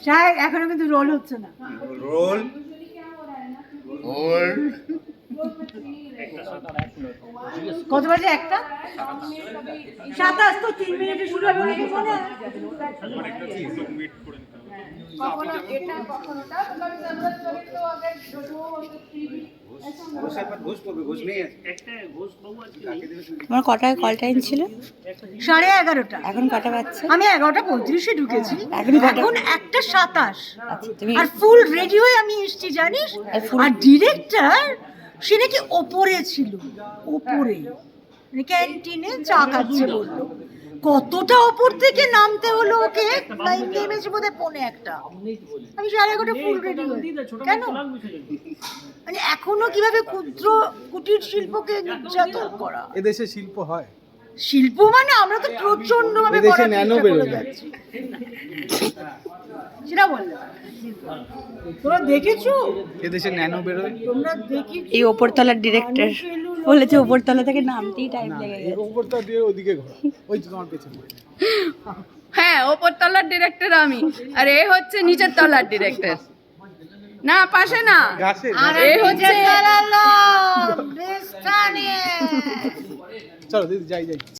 সাহেব এখনো কিন্তু রোল হচ্ছে না। রোল রোল কত বাজে? একটা 27 তো 3 মিনিটে শুরু হবে নাকি মনে হয়? কখনো এটা কখনো তা তবে জরুরত পড়ে তো अगर जो ঘোষ पर घोष पड़বে ঘোষ নেই একটা ঘোষ বাবু আছে। তোমার কটায় কল টাইম ছিল? 11:30। এখন কটা বাজছে? আমি 11:35 ঢুকেছি, এখন কটা? এখন 1:27। আচ্ছা, তুমি আর ফুল রেডি হয়ে আমি এসেছি জানিস। আর ডিরেক্টর সে নাকি ওপরে ছিল, ওপরে মানে ক্যান্টিনে চা খাচ্ছে বললো। কতটা ওপর থেকে নামতে হলো ওকে, নেমেছে বোধহয় 1:45। আমি 11:30 ফুল রেডি হয়ে। কেন মানে এখনো কিভাবে ক্ষুদ্র কুটির শিল্পকে নির্যাতন করা? এদেশে শিল্প হয়, শিল্প মানে আমরা তো প্রচন্ড ভাবে এদেশে ন্যানো বেরোয়। সেটা বললে তোমরা দেখেছো? এদেশে ন্যানো বেরোয়। তোমরা দেখি এই ওপরতলার ডিরেক্টর বলেছে ওপরতলা থেকে নামতেই টাইম লেগে গেছে। ওপরটা দিয়ে ওদিকে ঘোরা, ওই তো তোমার পেছনে। হ্যাঁ, ওপর তলার ডিরেক্টর আমি, আর এ হচ্ছে নিচের তলার ডিরেক্টর। না পাশে না, গাছের এ হচ্ছে বেস্টানে চলো দিদি যাই যাই।